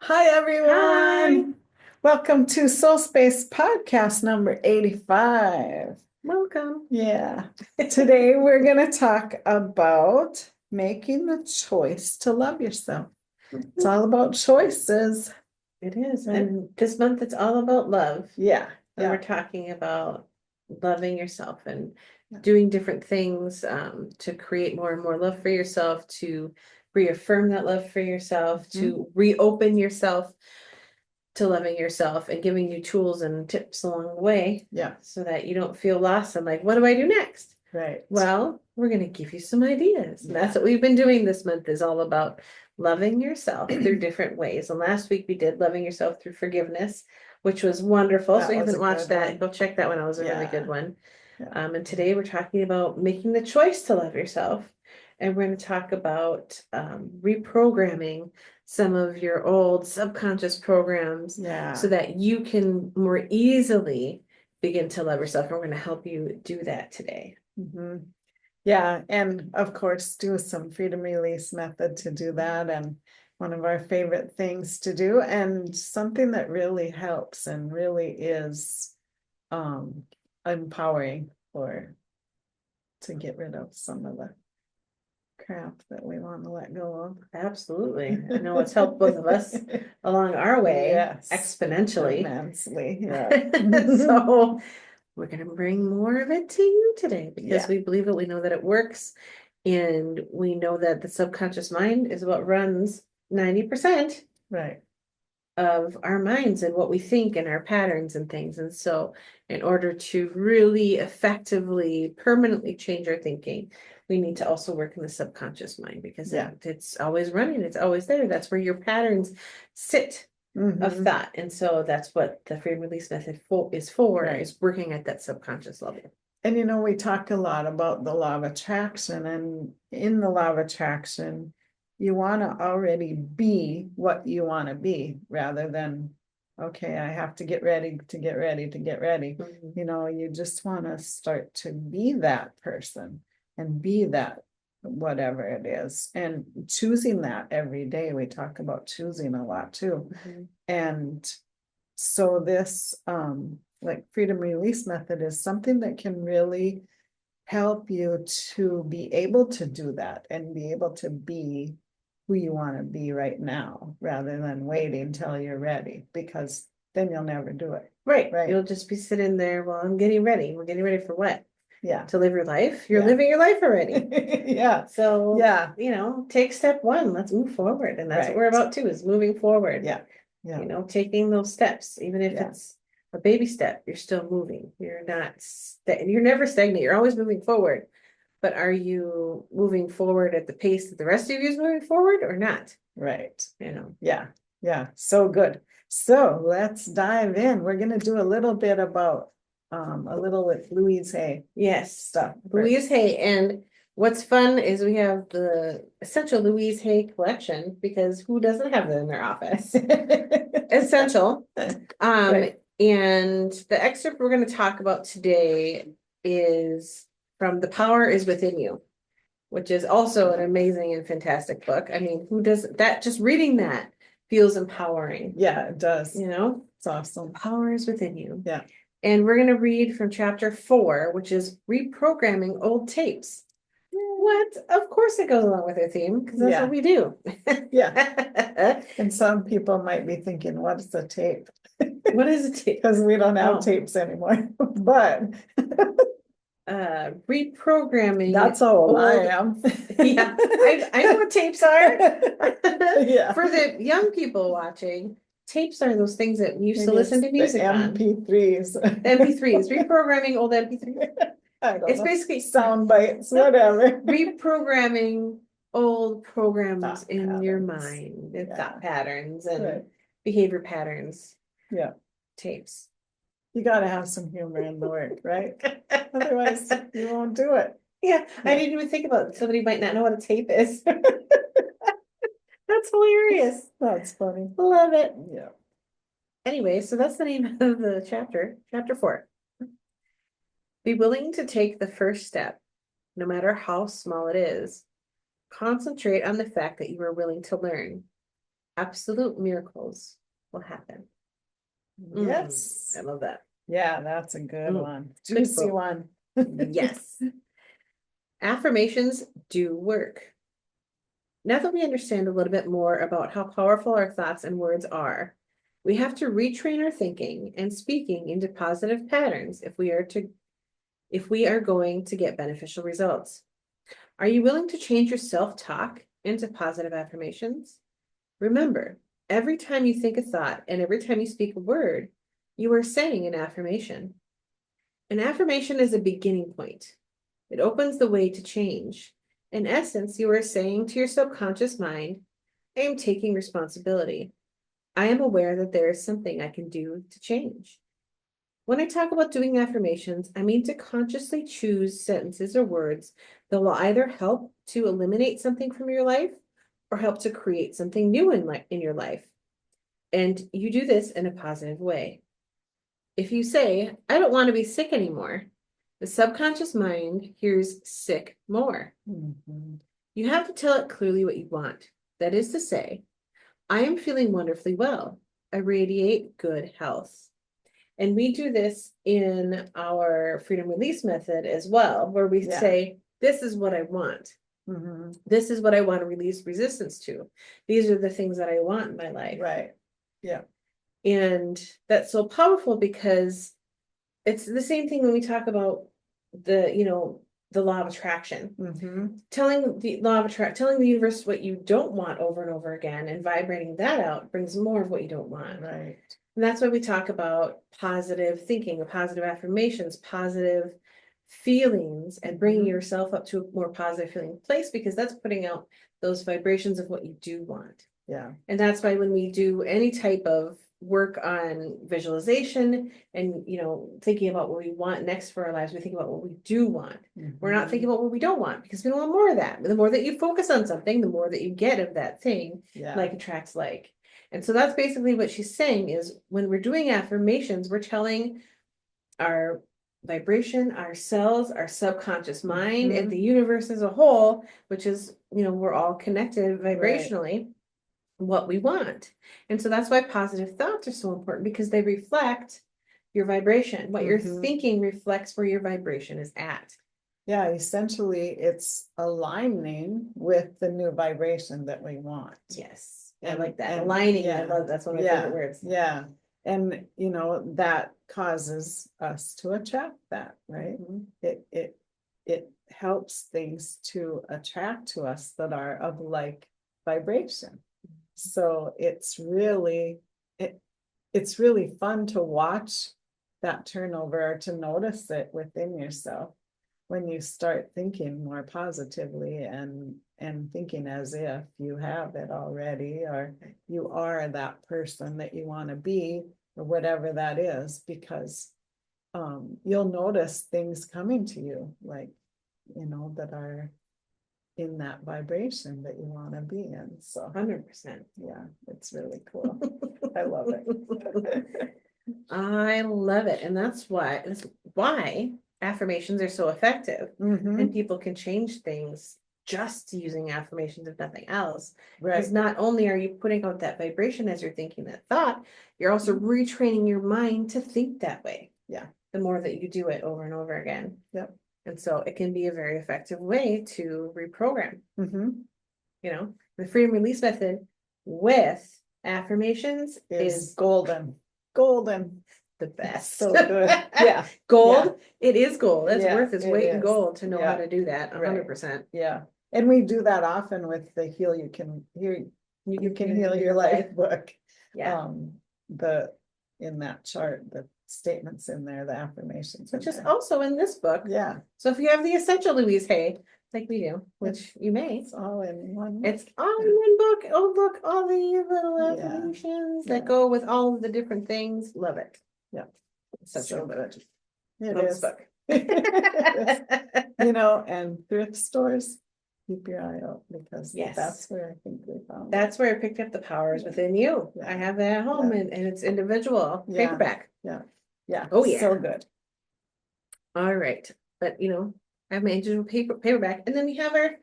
Hi, Hi, everyone. Welcome to SoulSpace podcast number 85. welcome. Yeah. Today we're going to talk about making the choice to love yourself. It's all about choices, It is. right? And this month it's all about love. Yeah. And we're Yeah. talking about loving yourself and Yeah. doing different things to create more and more love for yourself, to reaffirm that love for yourself, Mhm. to reopen yourself to loving yourself and giving you tools and tips along the way Yeah. so that you don't feel lost and like, what do I do next? Right. Well, we're going to give you some ideas. And Yeah. that's what we've been doing this month is all about loving yourself through different ways. And last week we did loving yourself through forgiveness, which was wonderful. So That if you was a haven't watched good that, one. go check that one out. It was a really good Yeah. one. Yeah. And today we're talking about making the choice to love yourself. And we're going to talk about reprogramming some of your old subconscious programs so Yeah. that you can more easily begin to love yourself. And we're going to help you do that today. Mhm. Yeah, and of course, do some freedom release method to do that. And one of our favorite things to do, and something that really helps and really is um empowering for to get rid of some of the crap that we want to let go Absolutely. I know it's helped both of us of. along our way Yes, exponentially. immensely. Yeah. So we're going to bring more of it to you today because Yeah, we believe it. We know that it works. And we know that the subconscious mind is what runs 90% right. of our minds and what we think and our patterns and things. And so, in order to really effectively, permanently change our thinking, we need to also work in the subconscious mind because Yeah. it's always running, it's always there. That's where your patterns sit of Hmm. thought. And so, that's what the free release method Right. is working at that subconscious level. And we talk a lot about the law of attraction, and in the law of attraction, you want to already be what you want to be rather than, okay, I have to get ready to get ready to get ready. Mhm. You just want to start to be that person and be that whatever it is, and choosing that every day. We talk about choosing a lot too. Mhm. And so this like freedom release method is something that can really help you to be able to do that and be able to be who you want to be right now rather than waiting until you're ready, because then you'll never do it. Right. Right. You'll just be sitting there. Well, I'm getting ready. We're getting ready for what? Yeah. To live your life. You're Yeah. living your life already. Yeah. So, Yeah. take step one. Let's move forward. And that's what we're Right. about too, is moving forward. Yeah. Yeah. Taking those steps, even if Yeah. it's a baby step, you're still moving. You're never stagnant. You're always moving forward. But are you moving forward at the pace that the rest of you is moving forward or not? Right. You know. Yeah. Yeah. So good. So let's dive in. We're going to do a little bit about a little with Louise Hay Yes, stuff Louise first. Hay. And what's fun is we have the essential Louise Hay collection because who doesn't have that in their office? Essential. Right. And the excerpt we're going to talk about today is from The Power is Within You, which is also an amazing and fantastic book. I mean, who does that? Just reading that feels empowering, Yeah, it does. you know? It's awesome. Power is within you. Yeah. And we're going to read from chapter 4, which is reprogramming old tapes. What? Of course it goes along with our theme because that's what Yeah. we do. Yeah. And some people might be thinking, what's a tape? What is a tape? Because we don't have Oh, tapes anymore. But reprogramming that's how old I old. am. Yeah, I know what tapes are. Yeah. For the young people watching, tapes are those things that we used to Maybe listen it's to the music on. MP3s. MP3s, reprogramming old MP3s. I don't It's know. basically Sound bites, whatever. reprogramming old programs Thought in your patterns. mind, and Yeah. thought patterns and Right. behavior patterns, Yeah. tapes. You got to have some humor in the work, right? Otherwise, you won't do it. Yeah, I Yeah. didn't even think about it. Somebody might not know what a tape is. That's hilarious. That's funny. Love it. Yeah. Anyway, so that's the name of the chapter, chapter 4. Be willing to take the first step, no matter how small it is. Concentrate on the fact that you are willing to learn. absolute miracles will happen. Yes. I love that. Yeah, that's a good one. Good Juicy quote. one. Yes. Affirmations do work. Now that we understand a little bit more about how powerful our thoughts and words are, we have to retrain our thinking and speaking into positive patterns if we are going to get beneficial results. Are you willing to change your self-talk into positive affirmations? Remember, every time you think a thought and every time you speak a word, you are saying an affirmation. An affirmation is a beginning point. It opens the way to change. In essence, you are saying to your subconscious mind, I am taking responsibility. I am aware that there is something I can do to change. When I talk about doing affirmations, I mean to consciously choose sentences or words that will either help to eliminate something from your life or help to create something new in your life. And you do this in a positive way. If you say, I don't want to be sick anymore, the subconscious mind hears sick more. Mhm. You have to tell it clearly what you want. That is to say, I am feeling wonderfully well. I radiate good health. And we do this in our freedom release method as well, where we Yeah. say, this is what I want. Mhm. This is what I want to release resistance to. These are the things that I want in my life. Right. Yeah. And that's so powerful because it's the same thing when we talk about the law of attraction. Mhm. Telling the universe what you don't want over and over again and vibrating that out brings more of what you don't want. Right. And that's why we talk about positive thinking, positive affirmations, positive feelings, and bringing Mhm. yourself up to a more positive feeling place, because that's putting out those vibrations of what you do want. Yeah. And that's why when we do any type of work on visualization and, thinking about what we want next for our lives, we think about what we do want. We're not thinking about what we don't want, because we don't want more of that. The more that you focus on something, the more that you get of that thing. Yeah. Like attracts like. And so that's basically what she's saying is when we're doing affirmations, we're telling our vibration, our cells, our subconscious mind, and the universe as a whole, which is, we're all connected vibrationally, what we want. And so that's why positive thoughts are so important, because they reflect your vibration. What you're thinking reflects where your vibration is at. Yeah, essentially it's aligning with the new vibration that we want. Yes. I like that. Aligning. Yeah, I love that's one of my favorite words. Yeah. And that causes us to attract that, right? It helps things to attract to us that are of like vibration. So it's really fun to watch that turnover, or to notice it within yourself when you start thinking more positively and thinking as if you have it already, or you are that person that you want to be, or whatever that is, because you'll notice things coming to you, like that are in that vibration that you want to be in. So 100%. yeah, it's really cool. I love it. I love it. And that's why affirmations are so effective. And people can change things just using affirmations, if nothing else. Because not only are you putting out that vibration as you're thinking that thought, you're also retraining your mind to think that way. Yeah. The more that you do it over and over again. Yep. And so it can be a very effective way to reprogram. The freedom release method with affirmations is golden. The best. So good. Yeah. Gold. Yeah. It is gold. It's worth its weight in is. gold to know how to do that. 100%. Yeah. And we do that often with the Heal You Can Heal Your Life book. Yeah. In that chart, the statements in there, the affirmations. Which is also in this book. Yeah. So if you have the essential Louise Hay, like we do, which you may. It's all in one. It's all in one book. Oh, look, all the little affirmations that go with all of the different things. Love it. Yeah. So good. It Love is. this book. And thrift stores, keep your eye out, because that's where I think we found That's where I picked up The Power Is Within You. I have that at home, and it's individual paperback. Yeah. Oh yeah. So good. All right. But I have my individual paperback, and then we have our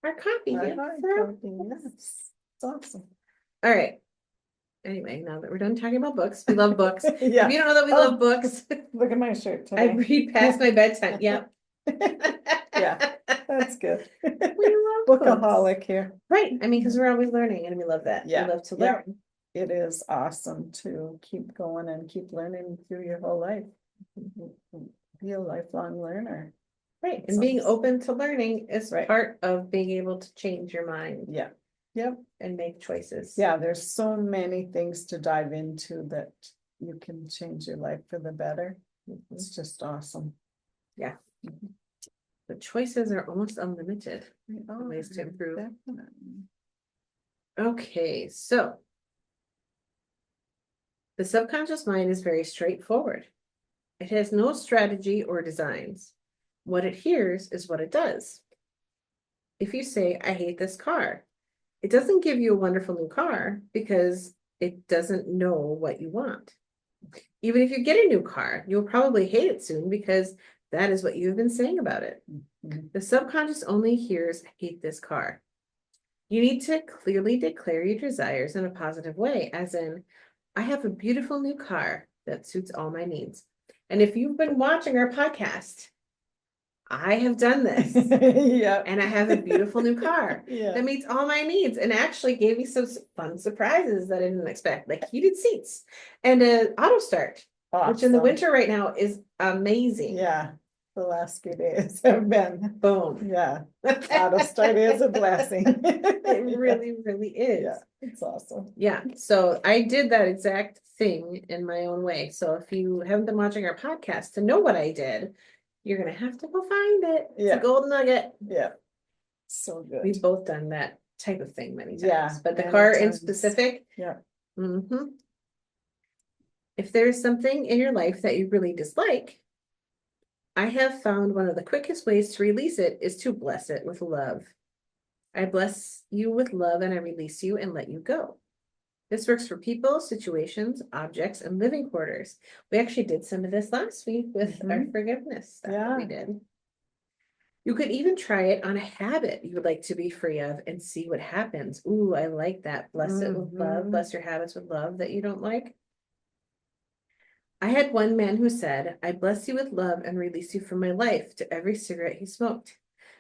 copy. Yes. It's awesome. All right. Anyway, now that we're done talking about books, we love books. If Yeah. you don't know that we Oh, love books, Look at my shirt I today. read past my bedtime. Yep. Yeah, that's good. We love books. Bookaholic here. Right. I mean, because we're always learning and we love that. Yeah. We love to Yeah. learn. It is awesome to keep going and keep learning through your whole life. Be a lifelong learner. Right. And being open to learning is Right. part of being able to change your mind. Yeah. Yep. And make choices. Yeah, there's so many things to dive into that you can change your life for the better. It's just awesome. Yeah. The choices are almost unlimited. Ways to improve. Definitely. Okay, so the subconscious mind is very straightforward. It has no strategy or designs. What it hears is what it does. If you say, I hate this car, it doesn't give you a wonderful new car because it doesn't know what you want. Even if you get a new car, you'll probably hate it soon because that is what you've been saying about it. The subconscious only hears, I hate this car. You need to clearly declare your desires in a positive way, as in, I have a beautiful new car that suits all my needs. And if you've been watching our podcast, I have done this. Yeah. And I have a beautiful new car Yeah. that meets all my needs and actually gave me some fun surprises that I didn't expect, like heated seats and an auto start, which in the Awesome. winter right now is amazing. Yeah. The last few days have been. Boom. Yeah. Auto start is a blessing. It really, really is. Yeah, it's awesome. Yeah. So I did that exact thing in my own way. So if you haven't been watching our podcast to know what I did, you're gonna have to go find it. It's Yeah. a gold nugget. Yeah. So good. We've both done that type of thing many times. Yeah, But the many car in times. specific. Yeah. Mm-hmm. If there is something in your life that you really dislike, I have found one of the quickest ways to release it is to bless it with love. I bless you with love and I release you and let you go. This works for people, situations, objects, and living quarters. We actually did some of this last week with our forgiveness stuff that we did. You could even try it on a habit you would like to be free of and see what happens. Ooh, I like that. Bless it with love. Bless your habits with love that you don't like. I had one man who said, I bless you with love and release you from my life to every cigarette he smoked.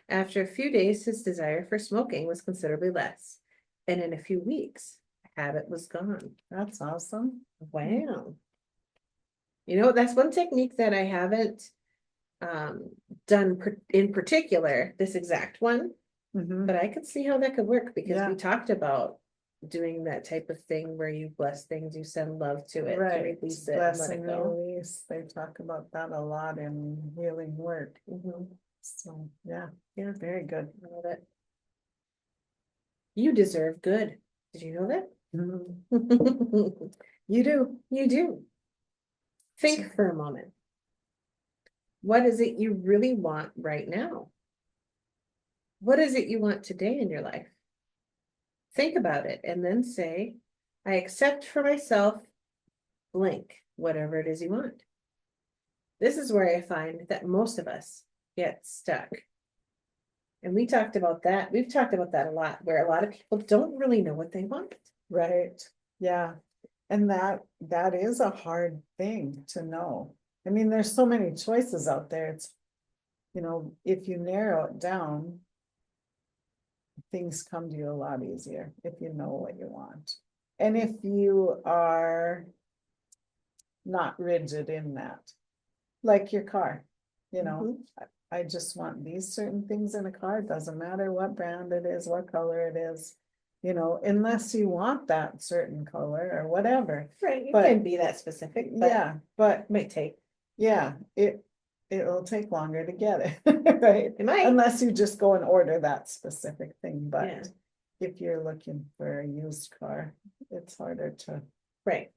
After a few days, his desire for smoking was considerably less. And in a few weeks, the habit was gone. That's awesome. Wow. You know, that's one technique that I haven't done in particular, this exact one, but I could see how that could work because we talked about doing that type of thing where you bless things, you send love to it, to release it, Bless and let and it go. release. They talk about that a lot in healing work. So yeah, very good. I love it. You deserve good. Did you know that? You do. You do. Think for a moment. What is it you really want right now? What is it you want today in your life? Think about it and then say, I accept for myself blank, whatever it is you want. This is where I find that most of us get stuck. And we talked about that. We've talked about that a lot, where a lot of people don't really know what they want. Right. Yeah. And that is a hard thing to know. I mean, there's so many choices out there. It's, if you narrow it down, things come to you a lot easier if you know what you want. And if you are not rigid in that, like your car, I just want these certain things in a car. It doesn't matter what brand it is, what color it is, unless you want that certain color or whatever. Right. You can be that specific, but but it might take. Yeah, it'll take longer to get it, right? It might. Unless you just go and order that specific thing, but Yeah. if you're looking for a used car, it's harder to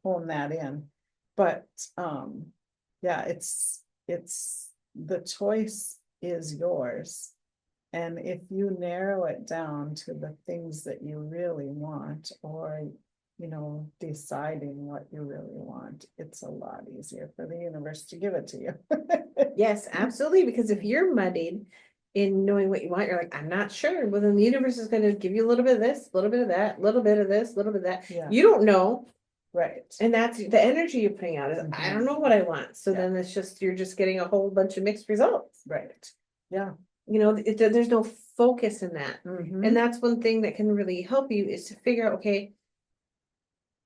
hone that in. But yeah, it's the choice is yours. And if you narrow it down to the things that you really want, or deciding what you really want, it's a lot easier for the universe to give it to you. Yes, absolutely. Because if you're muddied in knowing what you want, you're like, I'm not sure. Well, then the universe is going to give you a little bit of this, a little bit of that, a little bit of this, a little bit of that. Yeah. You don't know Right. And that's the energy you're putting out is, I don't know what I want. So then it's just, you're just getting a whole bunch of mixed results. Right. Yeah. There's no focus in that. Mhm. And that's one thing that can really help you is to figure out, okay,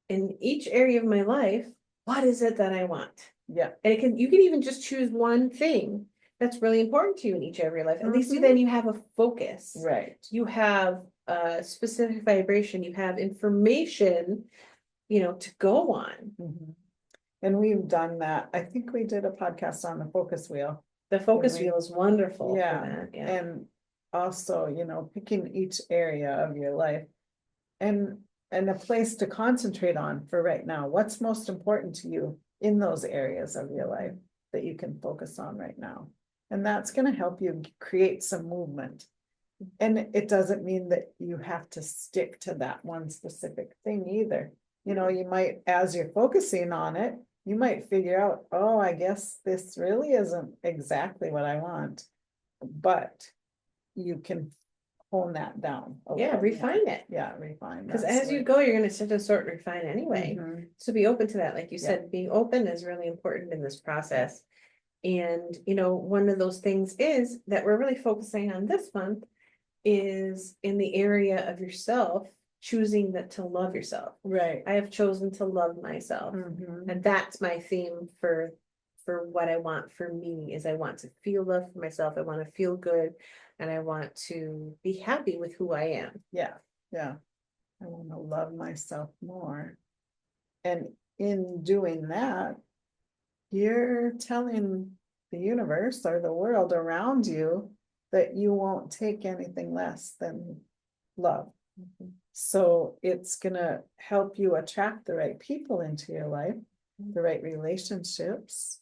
in each area of my life, what is it that I want? Yeah. And you can even just choose one thing that's really important to you in each area of your life. At least then you have a focus. Right. You have a specific vibration, you have information, to go on. Mhm. And we've done that. I think we did a podcast on the focus wheel. The focus wheel is wonderful for Yeah. that. Yeah. And also, picking each area of your life and a place to concentrate on for right now. What's most important to you in those areas of your life that you can focus on right now? And that's going to help you create some movement. And it doesn't mean that you have to stick to that one specific thing either. You might, as you're focusing on it, you might figure out, oh, I guess this really isn't exactly what I want. But you can hone that down. Refine it. Yeah, refine. Because as you go, you're going to sit and sort and refine anyway. So be open to that. Like you said, being open is really important in this process. And, one of those things is that we're really focusing on this month is in the area of yourself, choosing to love yourself. Right. I have chosen to love myself. And that's my theme for what I want for me is I want to feel love for myself. I want to feel good. And I want to be happy with who I am. Yeah. Yeah. I want to love myself more. And in doing that, you're telling the universe or the world around you that you won't take anything less than love. So it's going to help you attract the right people into your life, the right relationships.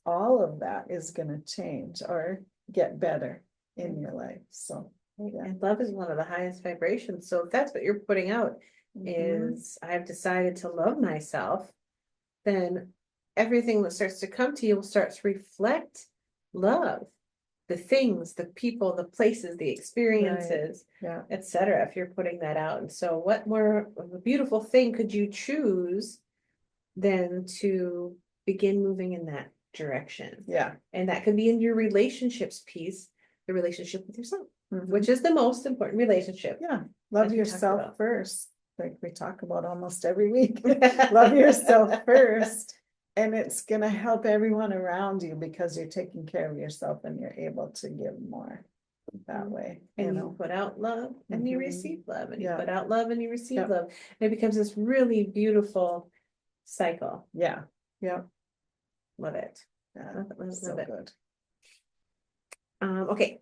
All of that is going to change or get better in your life. So, and love is one of the highest vibrations. So if that's what you're putting out is I've decided to love myself, then everything that starts to come to you will start to reflect love. The things, the people, the places, the experiences, etc. If you're putting that out. And so what more of a beautiful thing could you choose than to begin moving in that direction? Yeah. And that could be in your relationships piece, the relationship with yourself, which is the most important relationship. Yeah. Love yourself first. Like we talk about almost every week. Love yourself first. And it's going to help everyone around you because you're taking care of yourself and you're able to give more that way. And you put out love and you receive love, and you put out love and you receive love. And it becomes this really beautiful cycle. Yeah. Yeah. Love it. So good. Okay.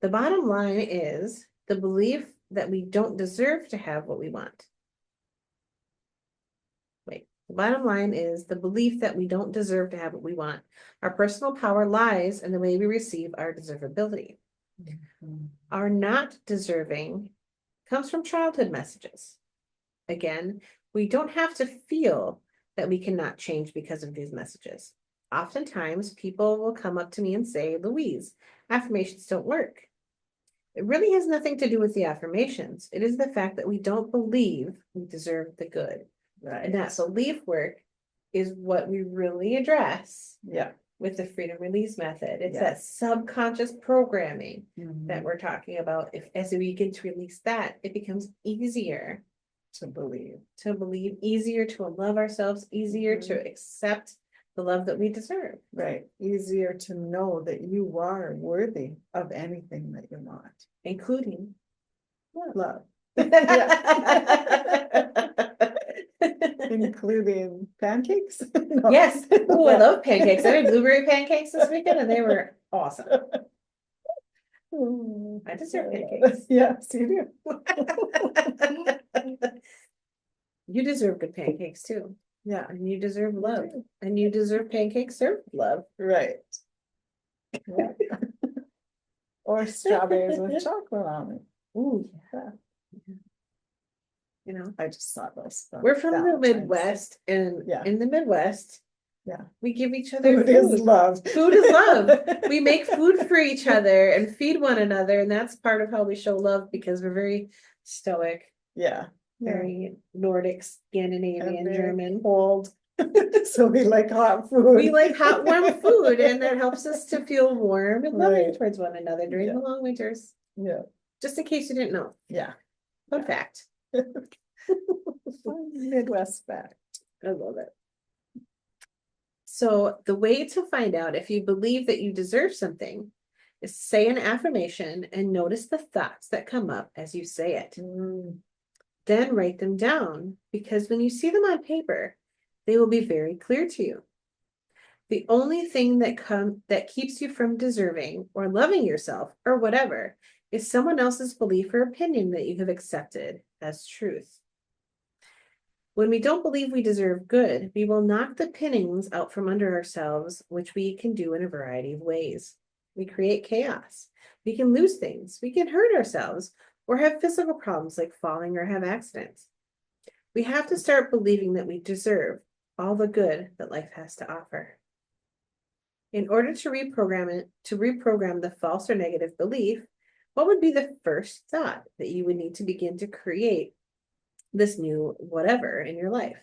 The bottom line is the belief that we don't deserve to have what we want. The bottom line is the belief that we don't deserve to have what we want. Our personal power lies in the way we receive our deservability. Our not deserving comes from childhood messages. Again, we don't have to feel that we cannot change because of these messages. Oftentimes, people will come up to me and say, Louise, affirmations don't work. It really has nothing to do with the affirmations. It is the fact that we don't believe we deserve the good. Right. And that belief work is what we really address with the freedom release method. It's that subconscious programming that we're talking about. As we begin to release that, it becomes easier to believe, easier to love ourselves, easier to accept the love that we deserve. Right. Easier to know that you are worthy of anything that you want, including love. Including pancakes? No. Yes. Oh, I love pancakes. I had blueberry pancakes this weekend and they were awesome. I deserve pancakes. Yes, you do. You deserve good pancakes too. Yeah. And you deserve love. And you deserve pancakes served with love. Right. Yeah. Or strawberries with chocolate on it. Ooh, yeah. I just saw those. We're from the Midwest, and in the Midwest, we give each other food. Is love. Food is love. We make food for each other and feed one another, and that's part of how we show love because we're very stoic. Yeah. very Nordic, And Scandinavian, very German. cold. So we like hot food. We like hot, warm food, and that helps us to feel warm and loving Right. towards one another during Yeah. the long winters. Yeah, Just in case you didn't know. yeah. Fun fact. Midwest fact. I love it. So the way to find out if you believe that you deserve something is say an affirmation and notice the thoughts that come up as you say it. Then write them down, because when you see them on paper, they will be very clear to you. The only thing that keeps you from deserving or loving yourself or whatever is someone else's belief or opinion that you have accepted as truth. When we don't believe we deserve good, we will knock the pinnings out from under ourselves, which we can do in a variety of ways. We create chaos. We can lose things. We can hurt ourselves or have physical problems like falling or have accidents. We have to start believing that we deserve all the good that life has to offer. In order to reprogram the false or negative belief, what would be the first thought that you would need to begin to create this new whatever in your life?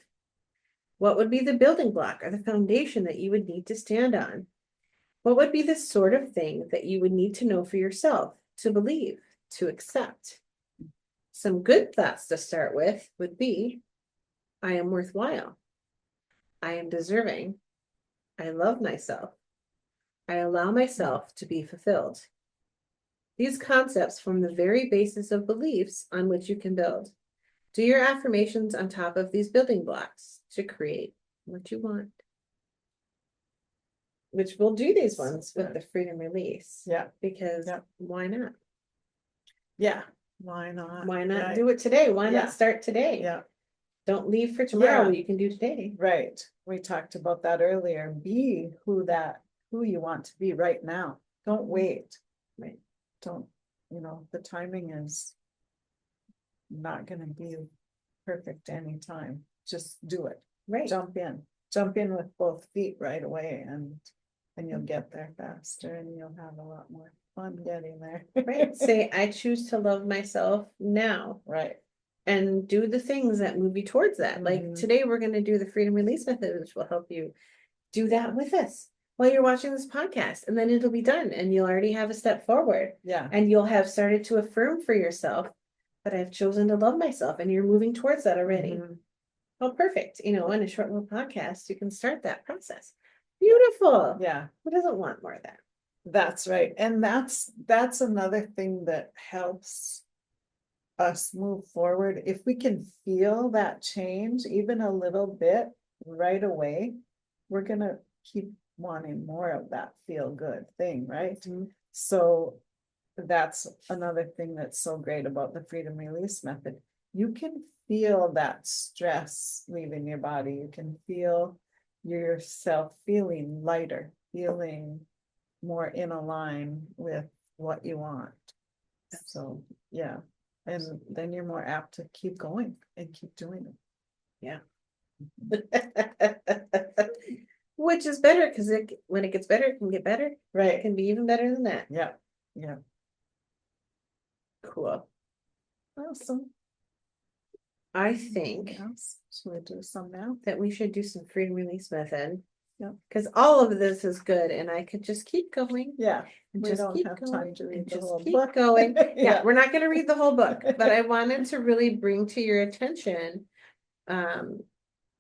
What would be the building block or the foundation that you would need to stand on? What would be the sort of thing that you would need to know for yourself, to believe, to accept? Some good thoughts to start with would be, I am worthwhile. I am deserving. I love myself. I allow myself to be fulfilled. These concepts form the very basis of beliefs on which you can build. Do your affirmations on top of these building blocks to create what you want. Which we'll do these ones with the freedom release. Yeah. Because why not? Yeah. Why not? Why not Right. do it today? Why Yeah. not start today? Yeah. Don't leave for tomorrow Yeah. what you can do today. Right. We talked about that earlier. Be who you want to be right now. Don't wait. Right. Don't, the timing is not going to be perfect anytime. Just do it. Right. Jump in with both feet right away, and you'll get there faster, and you'll have a lot more fun getting there. Right. Say, I choose to love myself now. Right. And do the things that move you towards that. Like Mhm. today, we're going to do the freedom release method, which will help you do that with us while you're watching this podcast. And then it'll be done, and you'll already have a step forward. Yeah. And you'll have started to affirm for yourself that I've chosen to love myself, and you're moving towards that already. Mhm. Oh, perfect. In a short little podcast, you can start that process. Beautiful. Yeah. Who doesn't want more of that? That's right. And that's another thing that helps us move forward. If we can feel that change even a little bit right away, we're gonna keep wanting more of that feel good thing, right? Mhm. So that's another thing that's so great about the freedom release method. You can feel that stress leaving your body. You can feel yourself feeling lighter, feeling more in line with what you want. So yeah. And then you're more apt to keep going and keep doing it. Yeah. Which is better, because when it gets better, it can get better. It Right. can be even better than that. Yeah. Yeah. Cool. Awesome. I think Anything else? Should we do some now? that we should do some freedom release method. Yeah. Because all of this is good, and I could just keep going. Yeah. And We just don't keep have going, time to and read the just whole keep book. going. Yeah, Yeah. we're not going to read the whole book, but I wanted to really bring to your attention,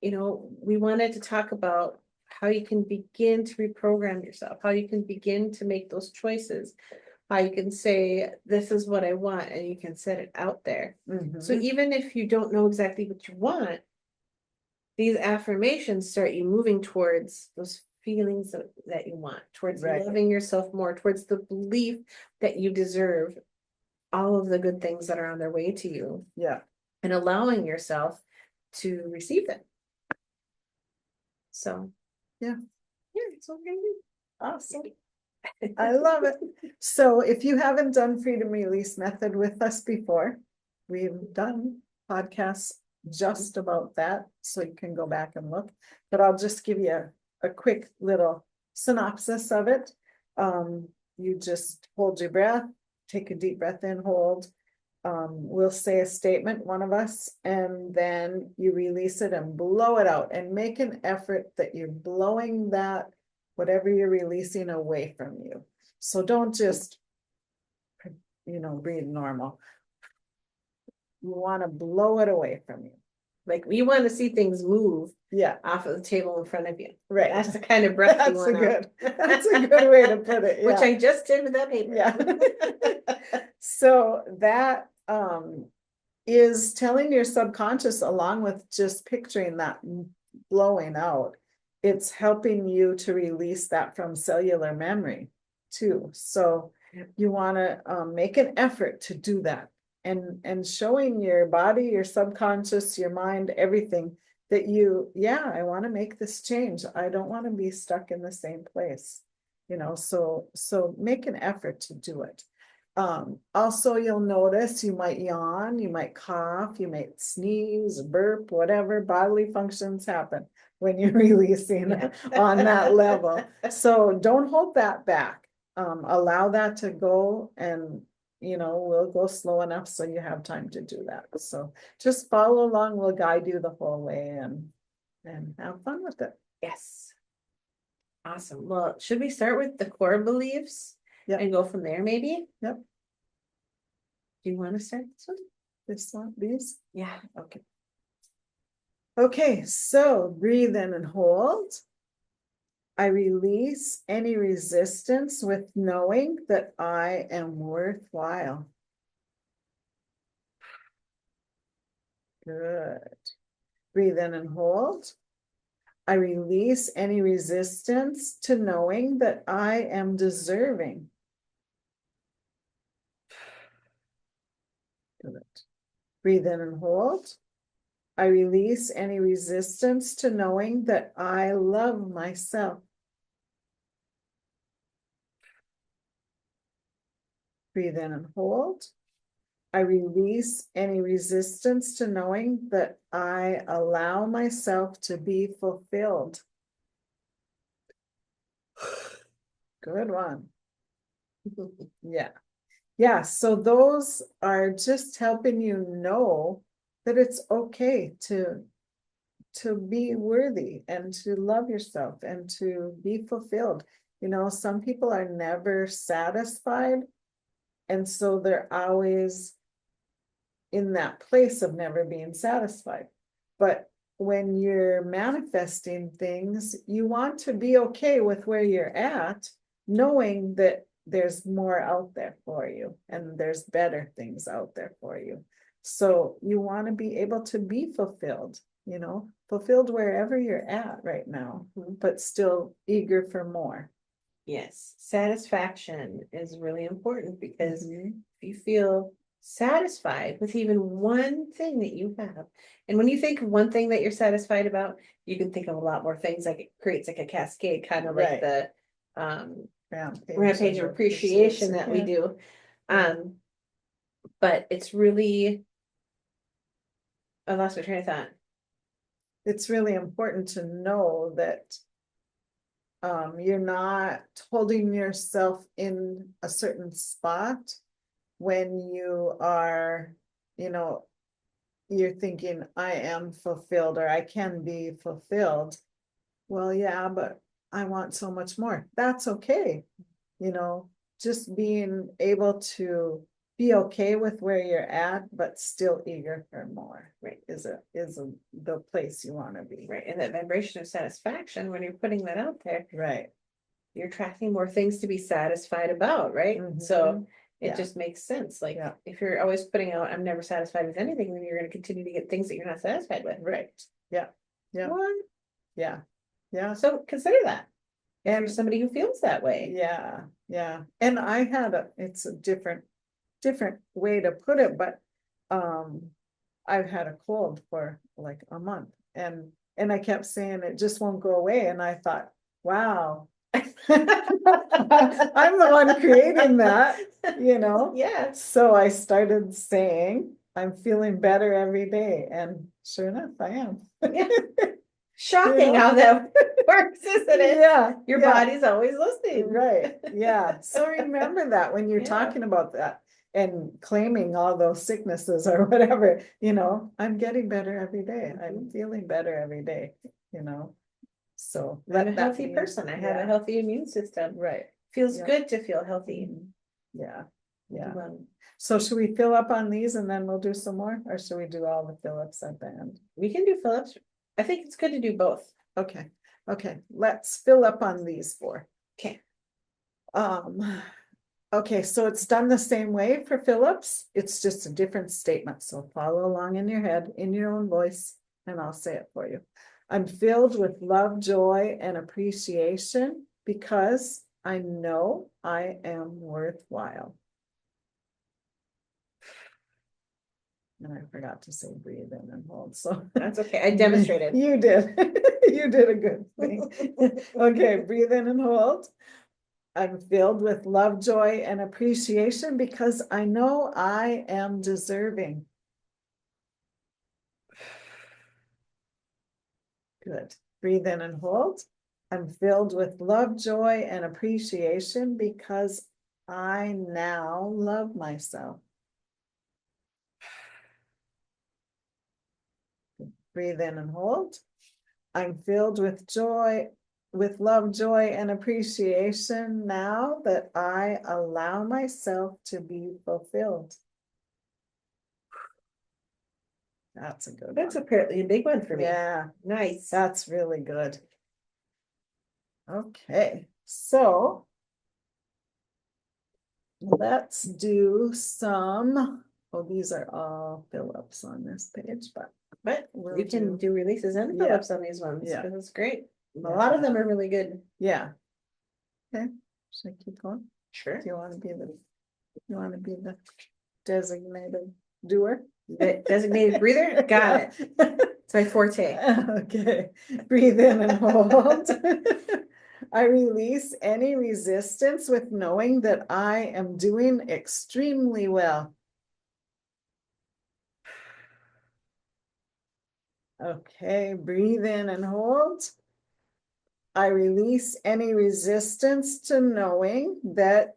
we wanted to talk about how you can begin to reprogram yourself, how you can begin to make those choices, how you can say, this is what I want, and you can set it out there. Mhm. So even if you don't know exactly what you want, these affirmations start you moving towards those feelings that you want, towards Right. loving yourself more, towards the belief that you deserve all of the good things that are on their way to you, Yeah. and allowing yourself to receive them. So Yeah. that's what we're gonna do. Awesome. I love it. So if you haven't done freedom release method with us before, we've done podcasts just about that, so you can go back and look, but I'll just give you a quick little synopsis of it. You just hold your breath, take a deep breath in, hold, we'll say a statement, one of us, and then you release it and blow it out and make an effort that you're blowing that, whatever you're releasing, away from you. So don't just, breathe normal. You want to blow it away from you. Like you want to see things move Yeah, off of the table in front of you. right. That's the kind of breath you That's a want that's a good way to put it. Which Yeah. I just did with that paper. Yeah. So that is telling your subconscious, along with just picturing that blowing out, it's helping you to release that from cellular memory too. So you want to make an effort to do that, and showing your body, your subconscious, your mind, everything that I want to make this change. I don't want to be stuck in the same place, so make an effort to do it. Also, you'll notice you might yawn, you might cough, you might sneeze, burp, whatever bodily functions happen when you're releasing on that level. So don't hold that back. Allow that to go, and we'll go slow enough so you have time to do that. So just follow along. We'll guide you the whole way and have fun with it. Yes. Awesome. Well, should we start with the core beliefs and go from there, maybe? Yep. Do you want to start this one? This one, these? Yeah. Okay. Okay, so breathe in and hold. I release any resistance with knowing that I am worthwhile. Good. Breathe in and hold. I release any resistance to knowing that I am deserving. Good. Breathe in and hold. I release any resistance to knowing that I love myself. Breathe in and hold. I release any resistance to knowing that I allow myself to be fulfilled. Good one. Yeah. Yeah. So those are just helping you know that it's okay to be worthy and to love yourself and to be fulfilled. Some people are never satisfied, and so they're always in that place of never being satisfied. But when you're manifesting things, you want to be okay with where you're at, knowing that there's more out there for you and there's better things out there for you. So you want to be able to be fulfilled, fulfilled wherever you're at right now, but still eager for more. Yes, satisfaction is really important, because if you feel satisfied with even one thing that you have, and when you think of one thing that you're satisfied about, you can think of a lot more things. Like it creates like a cascade, kind of like the rampage of appreciation that we do. But it's really, I lost my train of thought. It's really important to know that you're not holding yourself in a certain spot when you are, you're thinking, I am fulfilled, or I can be fulfilled. Well, yeah, but I want so much more. That's okay. Just being able to be okay with where you're at, but still eager for more, right? Is the place you want to be. Right. And that vibration of satisfaction, when you're putting that out there, right, you're attracting more things to be satisfied about, right? So it just makes sense. Like if you're always putting out, I'm never satisfied with anything, then you're going to continue to get things that you're not satisfied with. Right. Yeah. Yeah. What? Yeah. Yeah. So consider that. If you're somebody who feels that way. Yeah. Yeah. And I had it's a different way to put it, but I've had a cold for like a month, and I kept saying it just won't go away, and I thought, wow, I'm the one creating that, Yeah. So I started saying I'm feeling better every day, and sure enough, I am. Yeah. Shocking how that works, isn't it? Yeah. Your body's always listening. Right. Yeah. So remember that when you're talking about that, and claiming all those sicknesses or whatever, I'm getting better every day. I'm feeling better every day, So I'm a let that healthy be, person. I have a yeah, healthy immune system. right. Feels Yeah. good to feel healthy. Yeah, yeah. Well, So should we fill up on these and then we'll do some more, or should we do all the fill-ups at the end? we can do Phillips. I think it's good to do both. Okay, okay, let's fill up on these four. Okay. Okay, so it's done the same way for Phillips. It's just a different statement. So follow along in your head, in your own voice, and I'll say it for you. I'm filled with love, joy, and appreciation because I know I am worthwhile. And I forgot to say breathe in and hold, so. That's okay. I demonstrated. You did. You did a good thing. Okay, breathe in and hold. I'm filled with love, joy, and appreciation because I know I am deserving. Good. Breathe in and hold. I'm filled with love, joy, and appreciation because I now love myself. Breathe in and hold. I'm filled with joy, with love, joy, and appreciation now that I allow myself to be fulfilled. That's a good That's one. apparently a big one for me. Yeah, Nice. that's really good. Okay, so let's do some, oh, these are all fill-ups on this page, but we'll you can do releases and Yeah. Phillips on these ones. Yeah. Because it's great. A Yeah. lot of them are really good. Yeah. Okay, should I keep going? Sure. Do you want to be the designated doer? The designated breather? Got it. It's my forte. Okay, breathe in and hold. I release any resistance with knowing that I am doing extremely well. Okay, breathe in and hold. I release any resistance to knowing that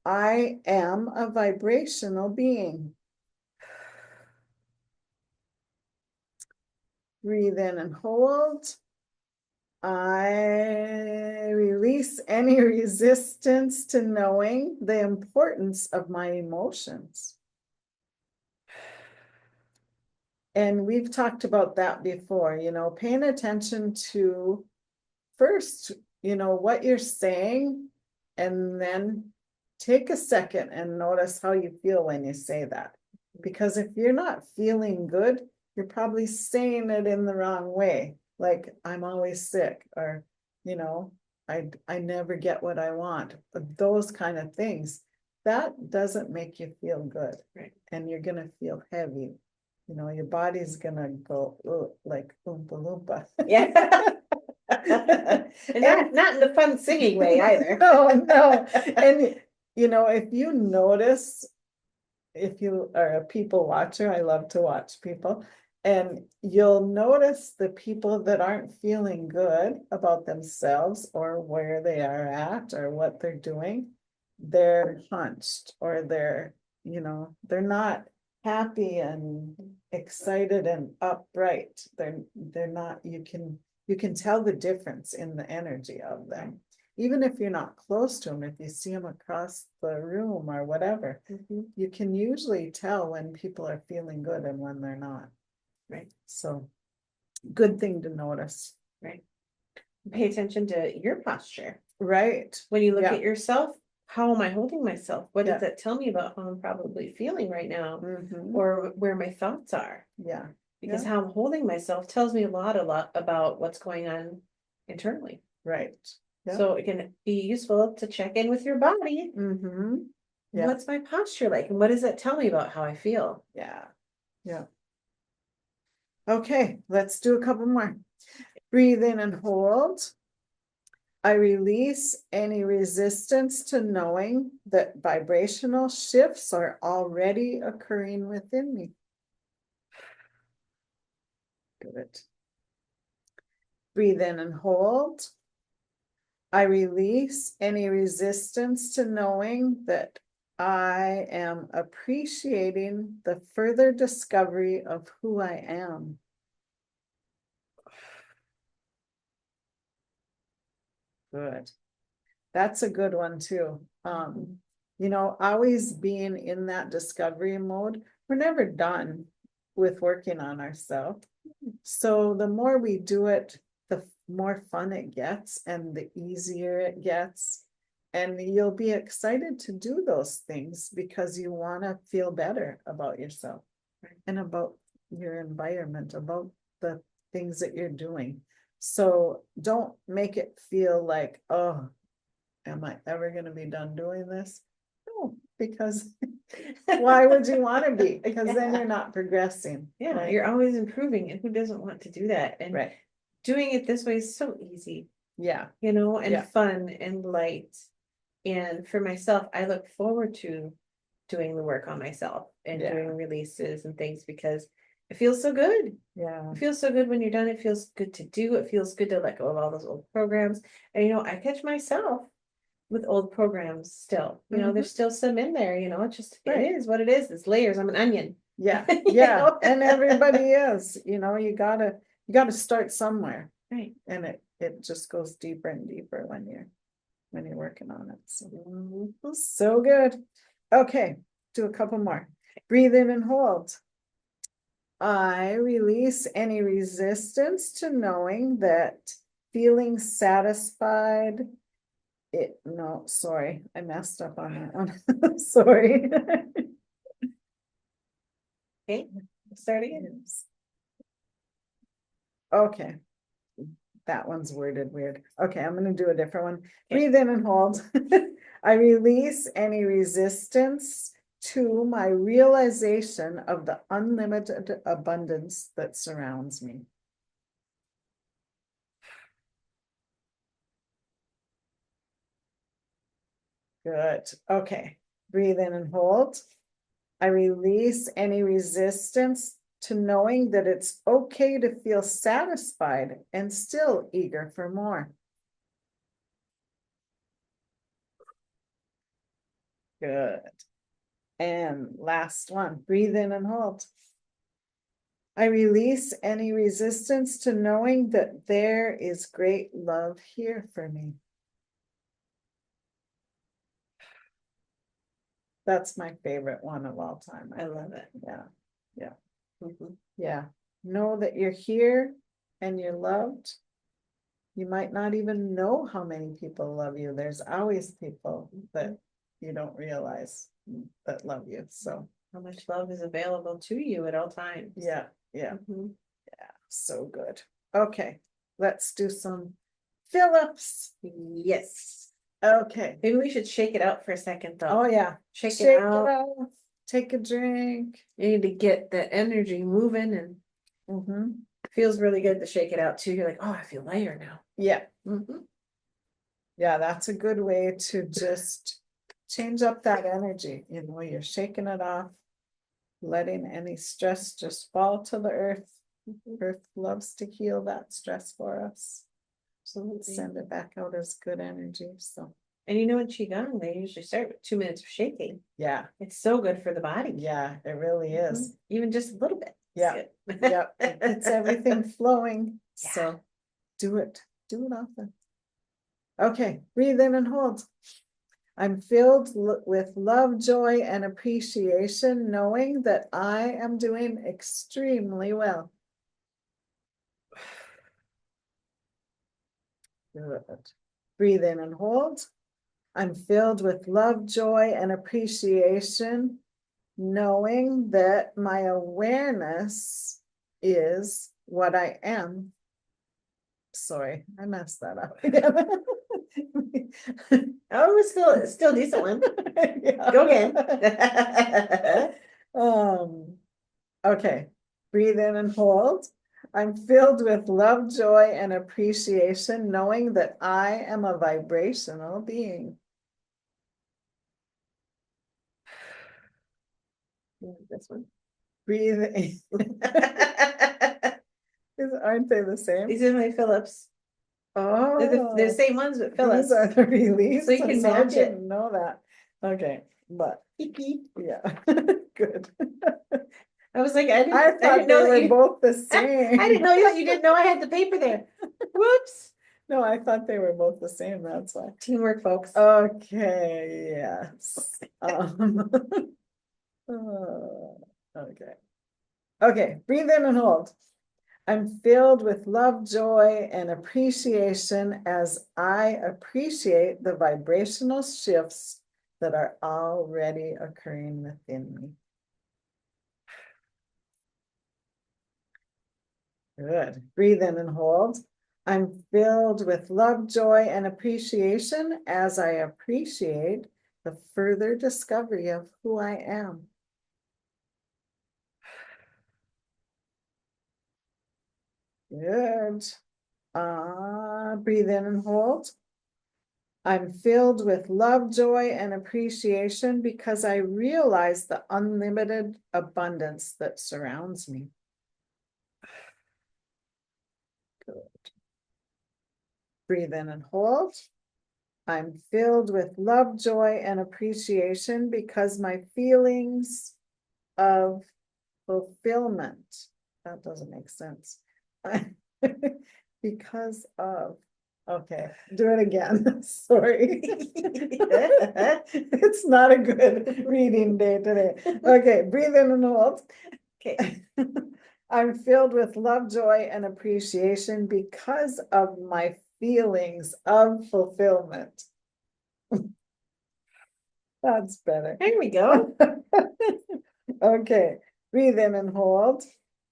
I am a vibrational being. Breathe in and hold. I release any resistance to knowing the importance of my emotions. And we've talked about that before, paying attention to first, what you're saying, and then take a second and notice how you feel when you say that. Because if you're not feeling good, you're probably saying it in the wrong way. Like, I'm always sick, or, I never get what I want. Those kind of things. That doesn't make you feel good. Right. And you're going to feel heavy. Your body's going to go like oompa loompa. Yeah. And not in the fun singing way either. No. And if you notice, if you are a people watcher, I love to watch people, and you'll notice the people that aren't feeling good about themselves or where they are at or what they're doing, they're hunched, or they're not happy and excited and upright. They're not, you can tell the difference in the energy of them. Even if you're not close to them, if you see them across the room or whatever, you can usually tell when people are feeling good and when they're not. Right. So, good thing to notice. Right. Pay attention to your posture. Right. When you look at yourself, how am I holding myself? What does that tell me about how I'm probably feeling right now, or where my thoughts are? Yeah. Because how I'm holding myself tells me a lot about what's going on internally. Right. So it can be useful to check in with your body. Yeah. What's my posture like? And what does that tell me about how I feel? Yeah. Yeah. Okay, let's do a couple more. Breathe in and hold. I release any resistance to knowing that vibrational shifts are already occurring within me. Good. Breathe in and hold. I release any resistance to knowing that I am appreciating the further discovery of who I am. Good. That's a good one too. Always being in that discovery mode, we're never done with working on ourselves. So the more we do it, the more fun it gets and the easier it gets. And you'll be excited to do those things because you want to feel better about yourself and about your environment, about the things that you're doing. So don't make it feel like, oh, am I ever going to be done doing this? No, because why would you want to be? Because then you're not progressing. Yeah, right? you're always improving, and who doesn't want to do that? And Right. doing it this way is so easy, Yeah. and Yeah. fun and light. And for myself, I look forward to doing the work on myself and Yeah. doing releases and things because it feels so good. Yeah. It feels so good when you're done. It feels good to do. It feels good to let go of all those old programs. And I catch myself with old programs still. There's still some in there, it's just Right. it is what it is. It's layers. I'm an onion. Yeah. You Yeah. know? And everybody is, you gotta start somewhere. Right. And it just goes deeper and deeper when you're working on it. So good. Okay, do a couple more. Breathe in and hold. I release any resistance to knowing that feeling satisfied. No, sorry, I messed up on that one. Sorry. Okay, start again. Okay. That one's worded weird. Okay, I'm gonna do a different one. Okay. Breathe in and hold. I release any resistance to my realization of the unlimited abundance that surrounds me. Good. Okay. Breathe in and hold. I release any resistance to knowing that it's okay to feel satisfied and still eager for more. Good. And last one, breathe in and hold. I release any resistance to knowing that there is great love here for me. That's my favorite one of all time. I love it. Yeah. Yeah. Mhm. Yeah. Know that you're here and you're loved. You might not even know how many people love you. There's always people that you don't realize that love you. So How much love is available to you at all times. yeah. Yeah. Mhm. Yeah. So good. Okay. Let's do some fill-ups. Yes. Okay. Maybe we should shake it out for a second though. Oh yeah. Shake it out. Take a drink. You need to get the energy moving, and it feels really good to shake it out too. You're like, oh, I feel lighter now. Yeah. Mhm. Yeah, that's a good way to just change up that energy. You're shaking it off, letting any stress just fall to the earth. Earth loves to heal that stress for us. So send it back out as good energy. So And in Qigong, they usually start with 2 minutes of shaking. yeah, It's so good for the body. yeah, it really is. Even just a little bit. Yeah. Yeah, it's everything flowing. Yeah. So do it often. Okay, breathe in and hold. I'm filled with love, joy, and appreciation, knowing that I am doing extremely well. Good. Breathe in and hold. I'm filled with love, joy, and appreciation, knowing that my awareness is what I am. Sorry, I messed that up again. Oh, it was still a decent one. Yeah. Go again. Okay, breathe in and hold. I'm filled with love, joy, and appreciation, knowing that I am a vibrational being. This one. Breathe in. Aren't they the same? These are my Phillips. Oh, They're the same ones, but these Phillips. are the release. So you can So I match it. didn't know that. Okay. but yeah, good. I was like, I I thought didn't they know that were you, both the same. I didn't know you didn't know I had the paper there. Whoops. No, I thought they were both the same, that's why. Teamwork, folks. Okay, yes. Okay. Okay, breathe in and hold. I'm filled with love, joy, and appreciation as I appreciate the vibrational shifts that are already occurring within me. Good. Breathe in and hold. I'm filled with love, joy, and appreciation as I appreciate the further discovery of who I am. Good. Breathe in and hold. I'm filled with love, joy, and appreciation because I realize the unlimited abundance that surrounds me. Good. Breathe in and hold. I'm filled with love, joy, and appreciation because my feelings of fulfillment. That doesn't make sense. Because of, okay, do it again. Sorry. It's not a good reading day today. Okay, breathe in and hold. Okay. I'm filled with love, joy, and appreciation because of my feelings of fulfillment. That's better. There we go. Okay, breathe in and hold.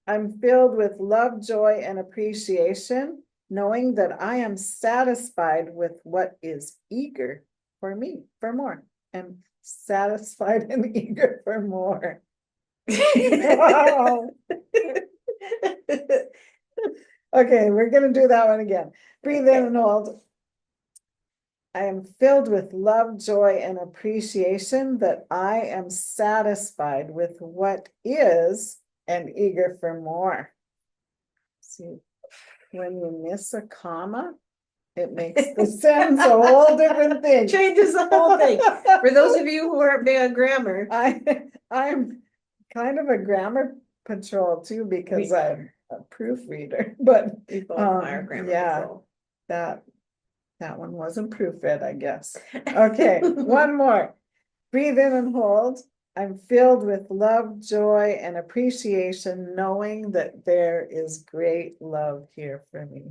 I'm filled with love, joy, and appreciation, knowing that I am satisfied with what is eager for me, for more, and satisfied and eager for more. Wow. Okay, we're gonna do that one again. Breathe in and hold. I am filled with love, joy, and appreciation that I am satisfied with what is and eager for more. See, when you miss a comma, it makes the sentence a whole different thing. Changes the whole thing. For those of you who aren't big on grammar, I'm kind of a grammar patrol too because We- I'm a proofreader, but we both are grammar yeah, control. that one wasn't proofread, I guess. Okay, one more. Breathe in and hold. I'm filled with love, joy, and appreciation, knowing that there is great love here for me.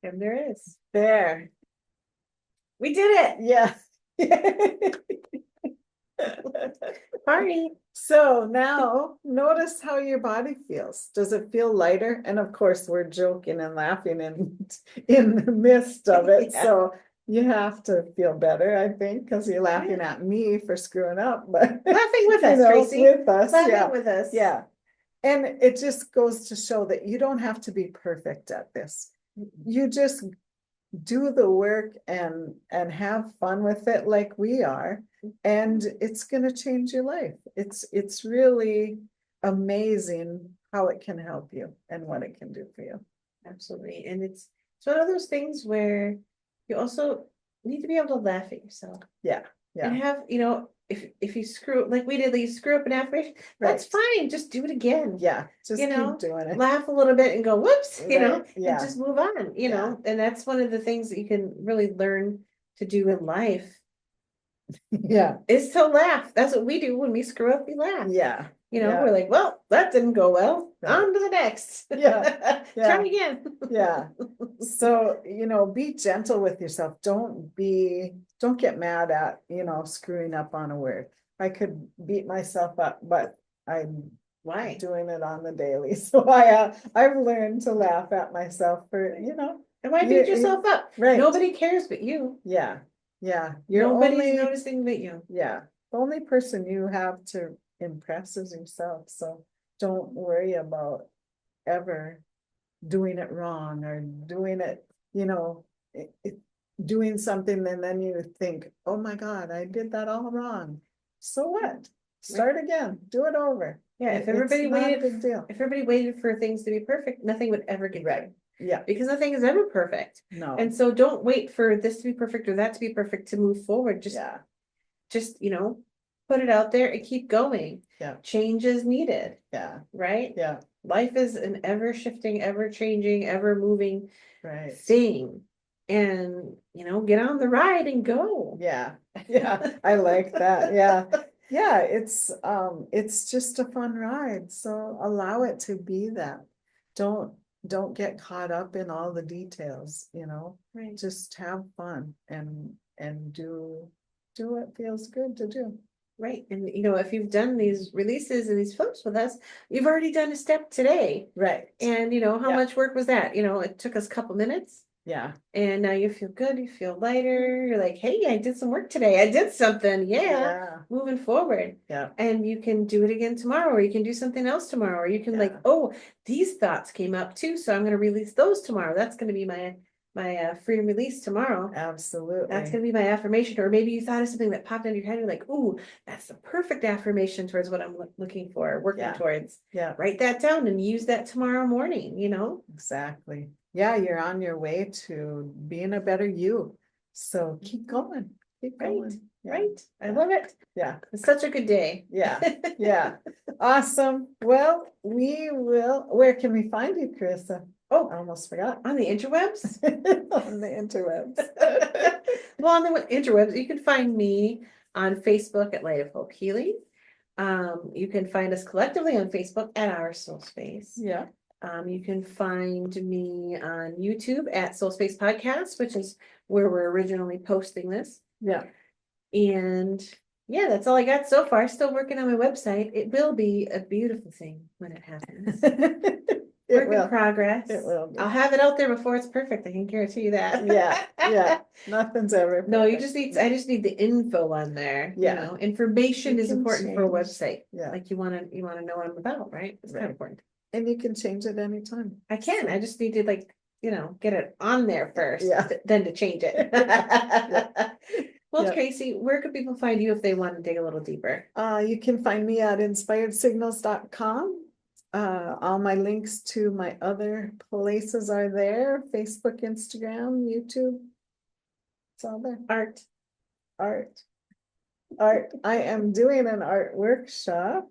And there is. There. We did it. Yeah. Party. So now notice how your body feels. Does it feel lighter? And of course, we're joking and laughing in the midst of it. Yeah. So you have to feel better, I think, because you're laughing at me for screwing up, but Laughing with us, you know, Tracy. with us, Laughing yeah, with us. yeah. And it just goes to show that you don't have to be perfect at this. You just do the work and have fun with it like we are, and it's going to change your life. It's really amazing how it can help you and what it can do for you. Absolutely. And it's one of those things where you also need to be able to laugh at yourself. Yeah, And yeah, have, if you screw like we did, you screw up an affirmation, that's fine. Just do it again. yeah, just You keep know, doing it. laugh a little bit and go, whoops, Right, and yeah, just move on, Yeah. and that's one of the things that you can really learn to do in life yeah, is to laugh. That's what we do when we screw up, we laugh. yeah, We're like, well, that didn't go well. Right. On to the next. Yeah, yeah. Try again. Yeah. So, be gentle with yourself. Don't get mad at, screwing up on a word. I could beat myself up, but I'm Why? doing it on the daily. So I've learned to laugh at myself for, And why beat yourself up? Right. Nobody cares but you. Yeah. Yeah. Nobody's noticing but you. Yeah. The only person you have to impress is yourself. So don't worry about ever doing it wrong or doing it, doing something and then you think, oh my God, I did that all wrong. So what? Start again, do it over. Yeah, It's not a big deal. if everybody waited for things to be perfect, nothing would ever get right. Yeah. because nothing is ever perfect. No. And so don't wait for this to be perfect or that to be perfect to move forward. Yeah. Just, put it out there and keep going. Yeah. Change is needed, Yeah. right? Yeah. Life is an ever shifting, ever changing, ever moving Right. thing. And, get on the ride and go. Yeah. Yeah. I like that. Yeah. Yeah. It's just a fun ride. So allow it to be that. Don't get caught up in all the details, Right. just have fun and do what feels good to do. Right. And if you've done these releases and these films with us, you've already done a step today. Right. And how Yeah. much work was that? It took us a couple minutes. Yeah. And now you feel good, you feel lighter. You're like, hey, I did some work today. I did something. Yeah. Yeah. Moving forward. Yeah. And you can do it again tomorrow, or you can do something else tomorrow, or you can Yeah. oh, these thoughts came up too. So I'm going to release those tomorrow. That's going to be my freedom release tomorrow. Absolutely. That's going to be my affirmation. Or maybe you thought of something that popped into your head. You're like, ooh, that's the perfect affirmation towards what I'm looking for, working towards. Yeah. Write that down and use that tomorrow morning, Exactly. Yeah, you're on your way to being a better you. So keep going. Keep going. Yeah. Right. I love it. Yeah. It's such a good day. Yeah. Yeah. Awesome. Well, where can we find you, Carissa? Oh, I almost forgot. On the interwebs? On the interwebs. Well, on the interwebs, you can find me on Facebook at Light of Hope Healing. You can find us collectively on Facebook at Our Soul Space. Yeah. You can find me on YouTube at SoulSpace Podcast, which is where we're originally posting this. Yeah. And yeah, that's all I got so far. Still working on my website. It will be a beautiful thing when it happens. Work in progress. It will be. I'll have it out there before it's perfect. I can guarantee you that. Yeah. Yeah. Nothing's ever perfect. No, I just need the info on there. Yeah. Information is important for a change. website. Yeah. Like you want to know what I'm about, right? It's kind of important. And you can change it anytime. I can. I just need to get it on there first. Yeah. Then to change it. Well, Yeah. Tracy, where could people find you if they want to dig a little deeper? You can find me at inspiredsignals.com. All my links to my other places are there: Facebook, Instagram, YouTube. It's all there. Art. I am doing an art workshop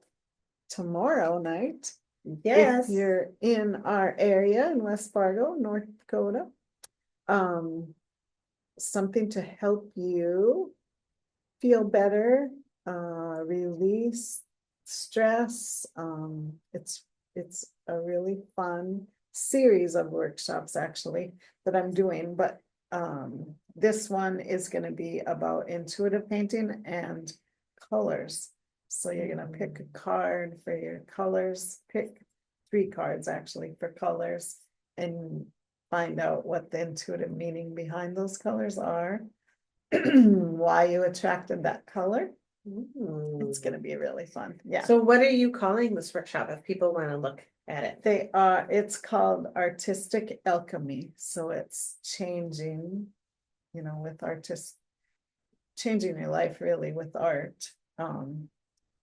tomorrow night. Yes. If you're in our area in West Fargo, North Dakota. Something to help you feel better, release stress. It's a really fun series of workshops actually that I'm doing, but this one is going to be about intuitive painting and colors. So you're going to pick a card for your colors, pick 3 cards actually for colors, and find out what the intuitive meaning behind those colors are, why you attracted that color. It's going to be really fun. Yeah. So what are you calling this workshop if people want to look at it? It's called Artistic Alchemy. So it's changing, changing your life really with art.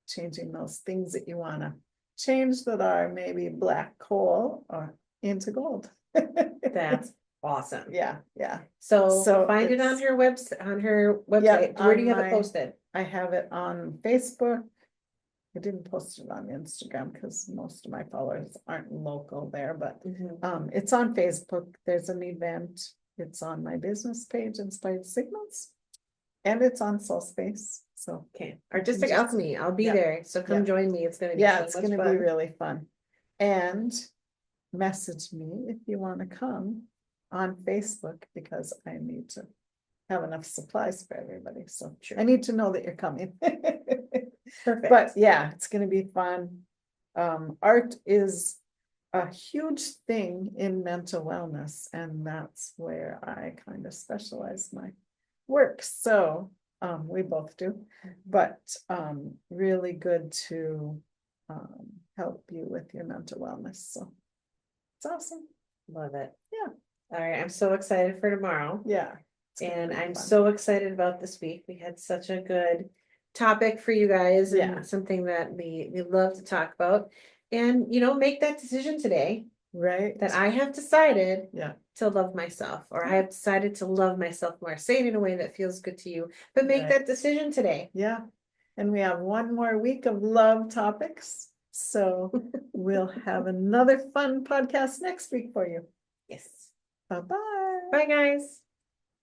Changing those things that you want to change that are maybe black coal or into gold. That's awesome. Yeah, yeah. So find it on her website. Yeah, where do you have it posted? I have it on Facebook. I didn't post it on Instagram because most of my followers aren't local there, but it's on Facebook. There's an event. It's on my business page, Inspired Signals, and it's on SoulSpace. So Artistic Alchemy. I'll be there. So come join me. It's gonna be it's gonna be really fun. And message me if you want to come on Facebook, because I need to have enough supplies for everybody. So I need to know that you're coming. Perfect. But yeah, it's going to be fun. Art is a huge thing in mental wellness, and that's where I kind of specialize my work. So we both do, but really good to help you with your mental wellness. So it's awesome. Love it. Yeah. All right. I'm so excited for tomorrow. Yeah. And I'm so excited about this week. We had such a good topic for you guys, and something that we love to talk about. And make that decision today Right. that I have decided Yeah. to love myself, or I have decided to love myself more. Say it in a way that feels good to you, but make Right. that decision today. Yeah. And we have one more week of love topics. So we'll have another fun podcast next week for you. Yes. Bye-bye. Bye, guys.